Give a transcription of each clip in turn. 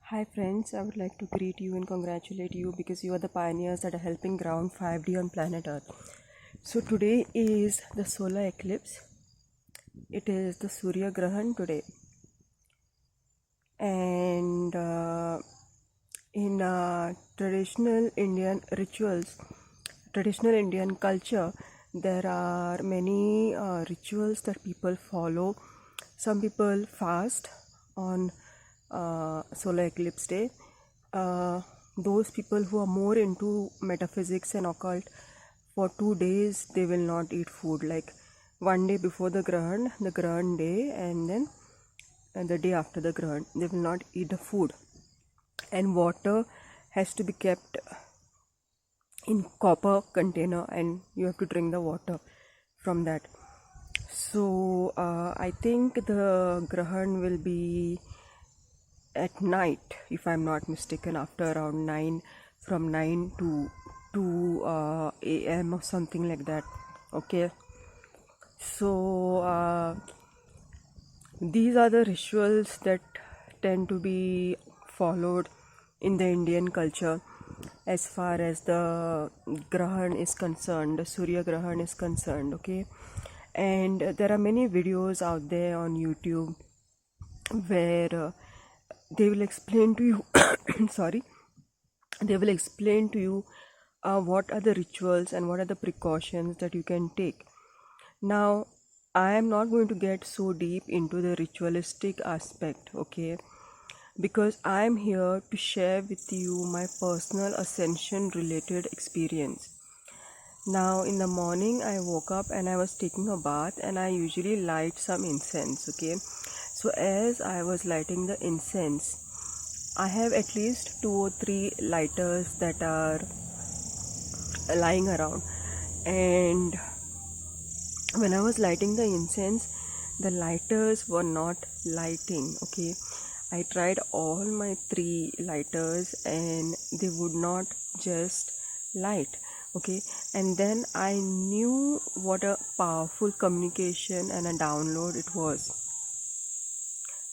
Hi friends, I would like to greet you and congratulate you because you are the pioneers that are helping ground 5D on planet Earth. So today is the solar eclipse. It is the Surya Grahan today. And in traditional Indian rituals, traditional Indian culture, there are many rituals that people follow. Some people fast on solar eclipse day. Those people who are more into metaphysics and occult, for 2 days they will not eat food. Like one day before the Grahan day, and then the day after the Grahan, they will not eat the food. And water has to be kept in copper container, and you have to drink the water from that. So I think the Grahan will be at night, if I'm not mistaken, after around 9, from 9 to 2 a.m. or something like that. Okay, so these are the rituals that tend to be followed in the Indian culture as far as the Grahan is concerned, the Surya Grahan is concerned. Okay, and there are many videos out there on YouTube where they will explain to you sorry, they will explain to you what are the rituals and what are the precautions that you can take. Now, I am not going to get so deep into the ritualistic aspect, okay, because I am here to share with you my personal ascension related experience. Now, in the morning, I woke up and I was taking a bath, and I usually light some incense, okay. So, as I was lighting the incense, I have at least 2 or 3 lighters that are lying around, and when I was lighting the incense, the lighters were not lighting. Okay, I tried all my 3 lighters and they would not just light. Okay, and then I knew what a powerful communication and a download it was.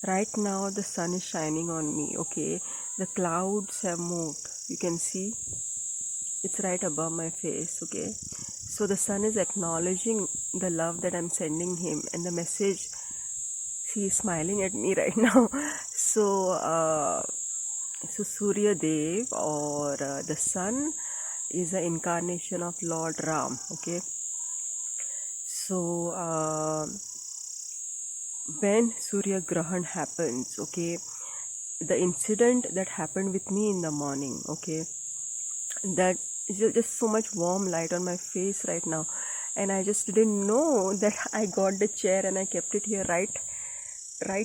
Right now, the sun is shining on me. Okay, the clouds have moved. You can see it's right above my face. Okay, so the sun is acknowledging the love that I'm sending him, and the message, he is smiling at me right now. So Surya Dev, or the sun, is an incarnation of Lord Ram. Okay, so when Surya Grahan happens, okay, the incident that happened with me in the morning, okay, that is just so much warm light on my face right now, and I just didn't know that I got the chair and I kept it here right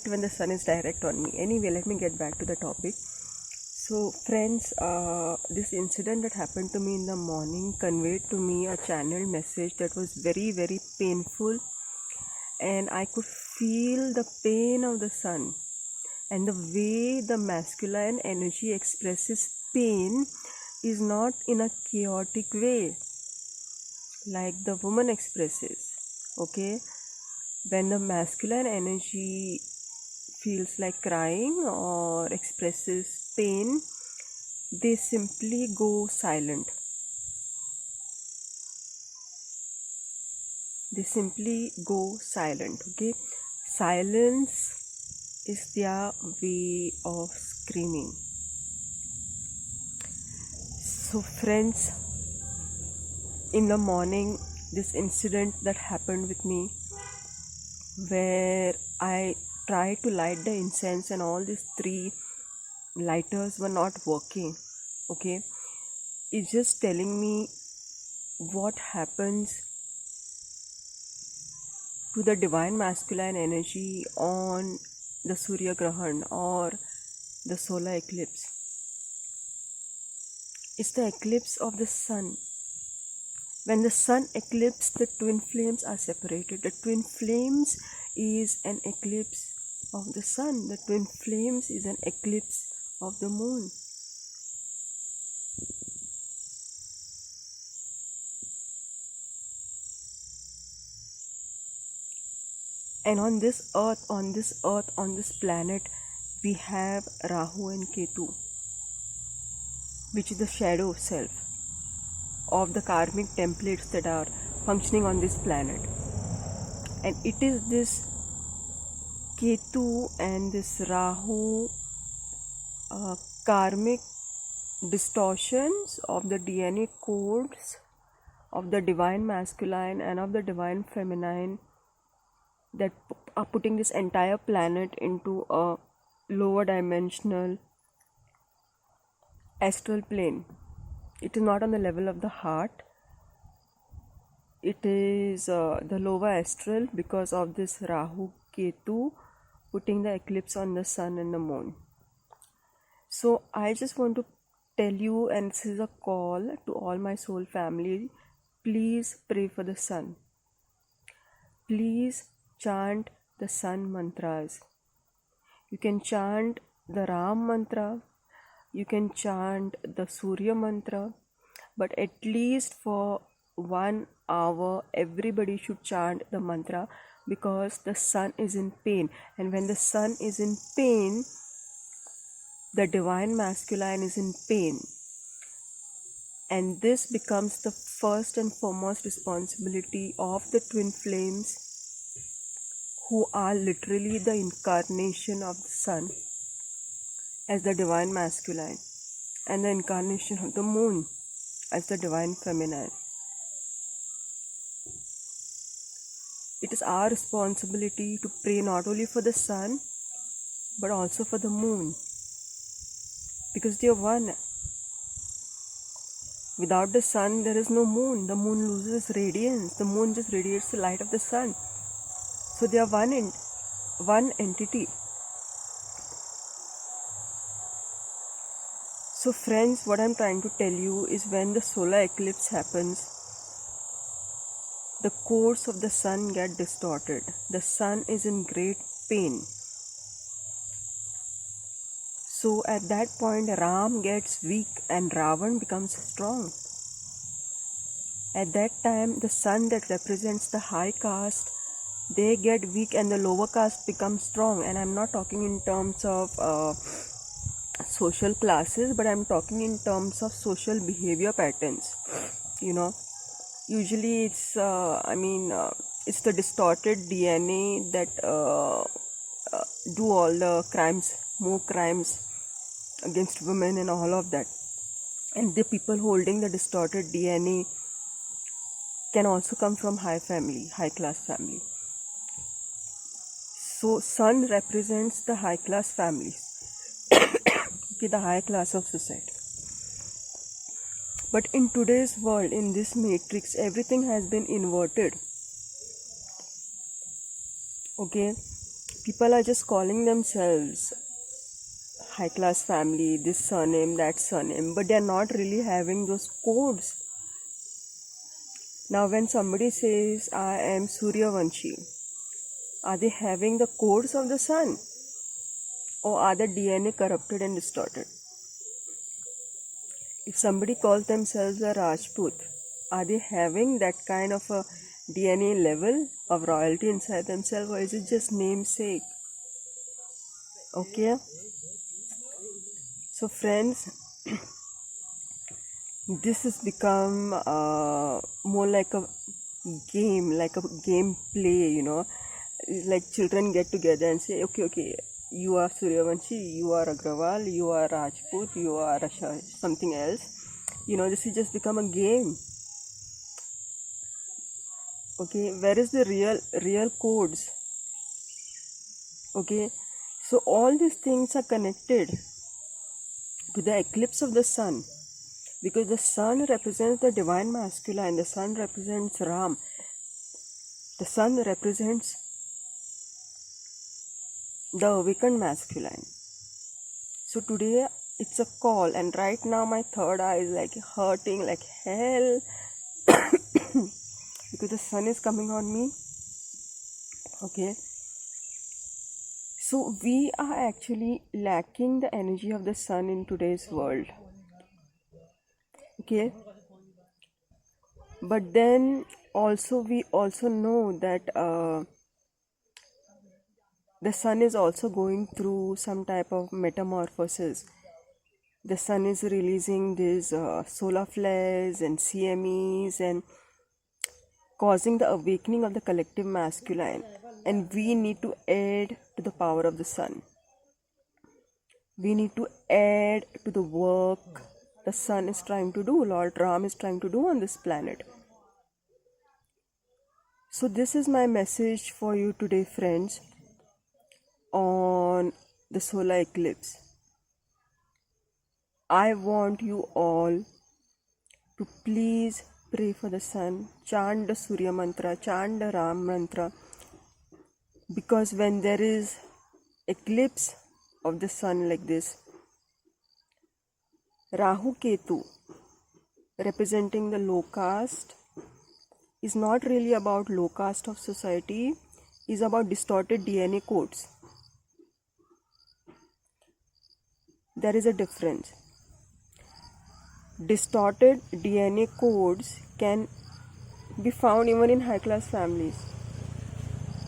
when the sun is direct on me. Anyway, let me get back to the topic. So friends, this incident that happened to me in the morning conveyed to me a channeled message that was very, very painful, and I could feel the pain of the sun, and the way the masculine energy expresses pain is not in a chaotic way like the woman expresses. Okay, when the masculine energy feels like crying or expresses pain, they simply go silent. They simply go silent. Okay, silence is their way of screaming. So friends, in the morning, this incident that happened with me, where I tried to light the incense and all these 3 lighters were not working, okay, it's just telling me what happens to the divine masculine energy on the Surya Grahan or the solar eclipse. It's the eclipse of the sun. When the sun eclipses, the twin flames are separated. The twin flames is an eclipse of the sun. The twin flames is an eclipse of the moon. And on this earth, on this planet, we have Rahu and Ketu, which is the shadow self of the karmic templates that are functioning on this planet. And it is this Ketu and this Rahu karmic distortions of the DNA codes of the divine masculine and of the divine feminine that are putting this entire planet into a lower dimensional astral plane. It is not on the level of the heart. It is the lower astral because of this Rahu Ketu putting the eclipse on the sun and the moon. So I just want to tell you, and this is a call to all my soul family, please pray for the sun. Please chant the sun mantras. You can chant the Ram mantra, you can chant the Surya mantra, but at least for 1 hour everybody should chant the mantra, because the sun is in pain, and when the sun is in pain, the divine masculine is in pain, and this becomes the first and foremost responsibility of the twin flames, who are literally the incarnation of the sun as the divine masculine and the incarnation of the moon as the divine feminine. It is our responsibility to pray not only for the sun but also for the moon, because they are one. Without the sun there is no moon. The moon loses radiance. The moon just radiates the light of the sun. So they are one entity. So friends, what I am trying to tell you is, when the solar eclipse happens, the course of the sun get distorted. The sun is in great pain. So at that point Ram gets weak and Ravan becomes strong. At that time the sun that represents the high caste, they get weak and the lower caste becomes strong. And I'm not talking in terms of social classes, but I'm talking in terms of social behavior patterns. Usually it's it's the distorted DNA that do all the crimes, more crimes against women and all of that. And the people holding the distorted DNA can also come from high class family. So sun represents the high class families, the high class of society. But in today's world, in this matrix, everything has been inverted. Okay, people are just calling themselves high class family, this surname, that surname, but they are not really having those codes. Now when somebody says I am Suryavanshi, are they having the codes of the sun, or are the DNA corrupted and distorted? If somebody calls themselves a Rajput, are they having that kind of a DNA level of royalty inside themselves, or is it just namesake? Okay, so friends, this has become more like a game play, like children get together and say, okay, you are Suryavanshi, you are Agrawal, you are Rajput, you are something else. This has just become a game. Okay, where is the real codes? Okay, so all these things are connected to the eclipse of the sun, because the sun represents the divine masculine, the sun represents Ram, the sun represents the awakened masculine. So today it's a call, and right now my third eye is like hurting like hell because the sun is coming on me. Okay, so we are actually lacking the energy of the sun in today's world. Okay, but then also we also know that the sun is also going through some type of metamorphosis. The sun is releasing these solar flares and CMEs and causing the awakening of the collective masculine. And we need to add to the power of the sun. We need to add to the work the sun is trying to do, Lord Ram is trying to do on this planet. So this is my message for you today, friends, on the solar eclipse. I want you all to please pray for the sun, chant the Surya mantra, chant the Ram mantra, because when there is eclipse of the sun like this, Rahu Ketu representing the low caste is not really about low caste of society, is about distorted DNA codes. There is a difference. Distorted DNA codes can be found even in high class families,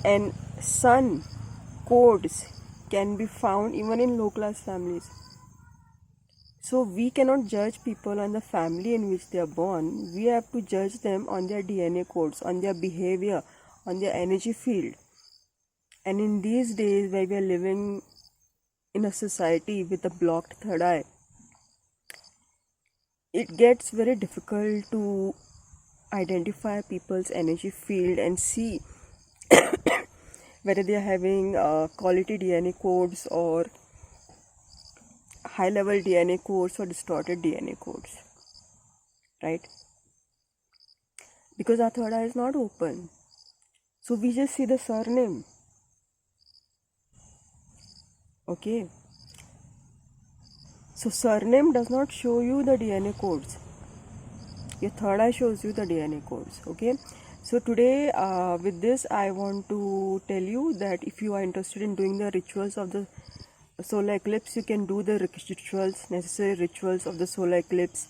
and sun codes can be found even in low class families. So we cannot judge people on the family in which they are born. We have to judge them on their DNA codes, on their behavior, on their energy field. And in these days where we are living in a society with a blocked third eye, it gets very difficult to identify people's energy field and see whether they are having quality DNA codes or high level DNA codes or distorted DNA codes, right? Because our third eye is not open, so we just see the surname. Okay, so surname does not show you the DNA codes. Your third eye shows you the DNA codes. Okay, so today with this I want to tell you that if you are interested in doing the rituals of the solar eclipse, you can do the necessary rituals of the solar eclipse.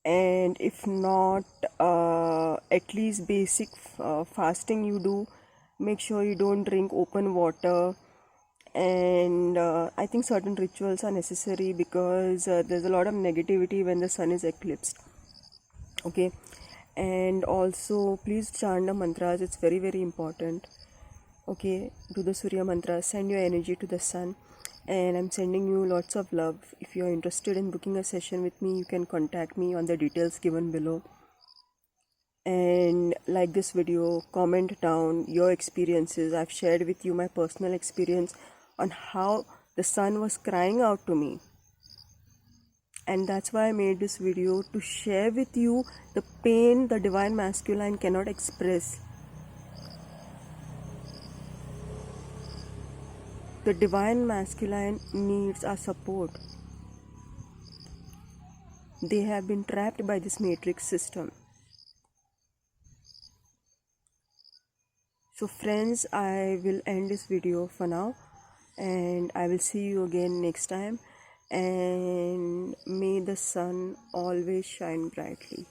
And if not, at least basic fasting you do. Make sure you don't drink open water. And I think certain rituals are necessary because there's a lot of negativity when the sun is eclipsed. Okay, and also please chant the mantras, it's very very important. Okay, do the Surya mantra, send your energy to the sun, and I'm sending you lots of love. If you're interested in booking a session with me, you can contact me on the details given below. And like this video, comment down your experiences. I've shared with you my personal experience on how the sun was crying out to me, and that's why I made this video, to share with you the pain the divine masculine cannot express. The divine masculine needs our support. They have been trapped by this matrix system. So friends, I will end this video for now, and I will see you again next time, and may the sun always shine brightly.